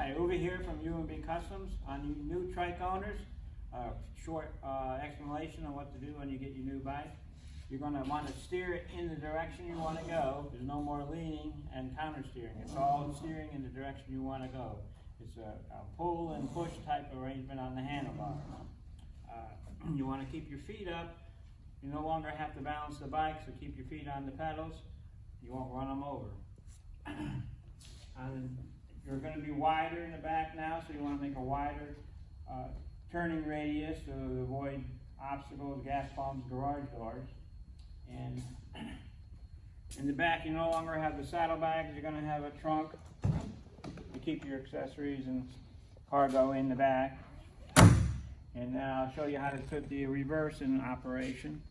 Hi, over here from UMB Customs on you new trike owners. Short explanation on what to do when you get your new bike. You're going to want to steer it in the direction you want to go. There's no more leaning and counter steering. It's all steering in the direction you want to go. It's a pull and push type arrangement on the handlebars. You want to keep your feet up. You no longer have to balance the bike, so keep your feet on the pedals. You won't run them over. You're going to be wider in the back now, so you want to make a wider turning radius to avoid obstacles, gas pumps, garage doors. And in the back, you no longer have the saddlebags. You're going to have a trunk. You keep your accessories and cargo in the back. And now I'll show you how to put the reverse in operation.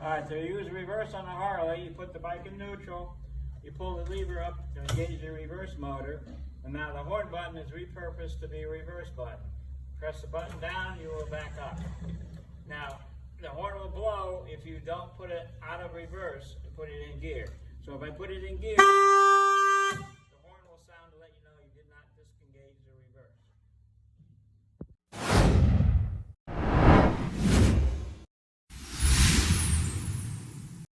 Alright, to use reverse on a Harley, you put the bike in neutral. You pull the lever up to engage the reverse motor, and now the horn button is repurposed to be a reverse button. Press the button down, you will back up. Now, the horn will blow if you don't put it out of reverse and put it in gear. So if I put it in gear,